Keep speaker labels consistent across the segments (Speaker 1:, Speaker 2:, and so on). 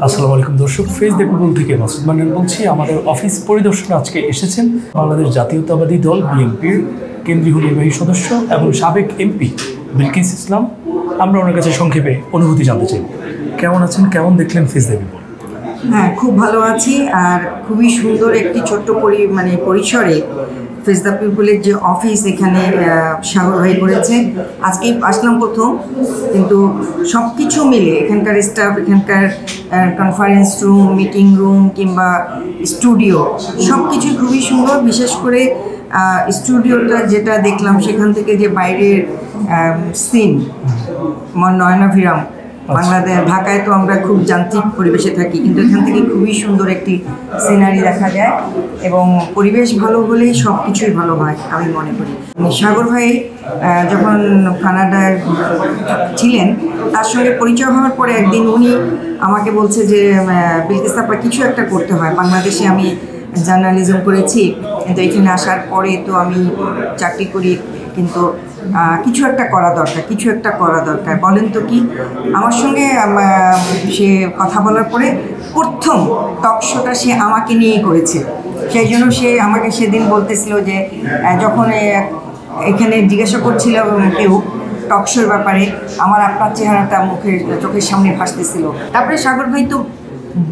Speaker 1: আসসালামু আলাইকুম দর্শক, ফেস দ্য পিপল থেকে মাসুদ মান্নান বলছি। আমাদের অফিস পরিদর্শনে আজকে এসেছেন বাংলাদেশ জাতীয়তাবাদী দল বিএনপির কেন্দ্রীয় নির্বাহী সদস্য এবং সাবেক এমপি বিলকিস ইসলাম। আমরা ওনার কাছে সংক্ষেপে অনুভূতি জানতে চাই। কেমন আছেন, কেমন দেখলেন ফেস দ্য পিপল?
Speaker 2: হ্যাঁ, খুব ভালো আছি। আর খুবই সুন্দর একটি ছোট্ট পরিসরে ফেস দ্য পিপলের যে অফিস এখানে সাগর ভাই করেছে। আজকে আসলাম প্রথম, কিন্তু সব কিছু মিলে এখানকার স্টাফ, এখানকার কনফারেন্স রুম, মিটিং রুম কিংবা স্টুডিও সব কিছু খুবই সুন্দর। বিশেষ করে স্টুডিওটা যেটা দেখলাম, সেখান থেকে যে বাইরের সিন নয়নাভিরাম। বাংলাদেশ ঢাকায় তো আমরা খুব যান্ত্রিক পরিবেশে থাকি, কিন্তু এখান থেকে খুবই সুন্দর একটি সিনারি দেখা যায় এবং পরিবেশ ভালো হলেই সব কিছুই ভালো হয় আমি মনে করি। সাগর ভাই যখন কানাডায় ছিলেন, তার সঙ্গে পরিচয় হওয়ার পরে একদিন উনি আমাকে বলছে যে বিলকিস আপা, কিছু একটা করতে হয়। বাংলাদেশে আমি জার্নালিজম করেছি, কিন্তু এখানে আসার পরে তো আমি চাকরি করি, কিন্তু কিছু একটা করা দরকার, বলেন তো কি। আমার সঙ্গে সে কথা বলার পরে প্রথম টক শোটা সে আমাকে নিয়েই করেছে। সেই জন্য সে আমাকে সেদিন বলতেছিল যে যখন এখানে জিজ্ঞাসা করছিল কেউ টক শোর ব্যাপারে, আপনার চেহারাটা চোখের সামনে ভাসতেছিল। তারপরে সাগর ভাই তো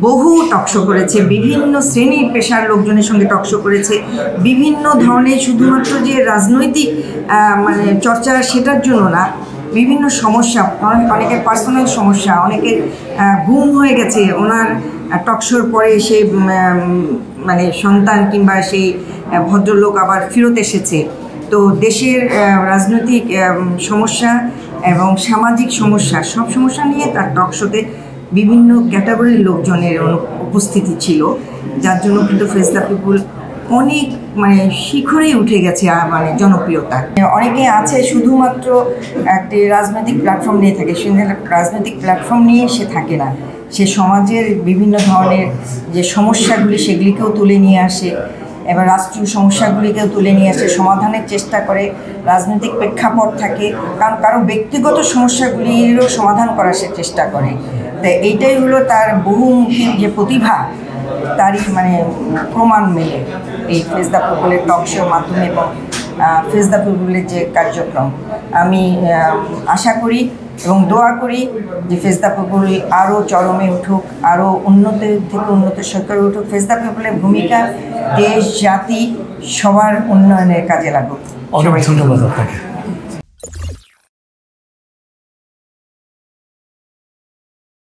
Speaker 2: বহু টকশো করেছে, বিভিন্ন শ্রেণীর পেশার লোকজনের সঙ্গে টকশো করেছে, বিভিন্ন ধরনের, শুধুমাত্র যে রাজনৈতিক চর্চা সেটার জন্য না, বিভিন্ন সমস্যা, অনেকের পার্সোনাল সমস্যা, অনেকের গুম হয়ে গেছে ওনার টকশোর পরে, সে সন্তান কিংবা সেই ভদ্রলোক আবার ফেরত এসেছে। তো দেশের রাজনৈতিক সমস্যা এবং সামাজিক সমস্যা, সব সমস্যা নিয়ে তার টকশোতে বিভিন্ন ক্যাটাগরির লোকজনের উপস্থিতি ছিল, যার জন্য কিন্তু ফেস দ্য পিপল অনেক শিখরেই উঠে গেছে জনপ্রিয়তা। অনেকে আছে শুধুমাত্র একটি রাজনৈতিক প্ল্যাটফর্ম নিয়ে থাকে, সে রাজনৈতিক প্ল্যাটফর্ম নিয়ে সে থাকে না, সে সমাজের বিভিন্ন ধরনের যে সমস্যাগুলি সেগুলিকেও তুলে নিয়ে আসে, এবার রাষ্ট্রীয় সমস্যাগুলিকেও তুলে নিয়ে আসে, সমাধানের চেষ্টা করে। রাজনৈতিক প্রেক্ষাপট থাকে, কারণ কারো ব্যক্তিগত সমস্যাগুলিরও সমাধান করার সে চেষ্টা করে। তাই এইটাই হলো তার বহুমুখী যে প্রতিভা, তারই প্রমাণ মেলে এই ফেস দ্য পিপলের টক শোর মাধ্যমে এবং ফেস দ্য পিপলের যে কার্যক্রম। আমি আশা করি এবং দোয়া করি যে ফেস দ্য পিপল আরও চরমে উঠুক, আরও উন্নত থেকে উন্নত শিখরে উঠুক। ফেস দ্য পিপলের ভূমিকা দেশ, জাতি সবার উন্নয়নের কাজে লাগুক।
Speaker 1: অনেক ধন্যবাদ আপনাকে।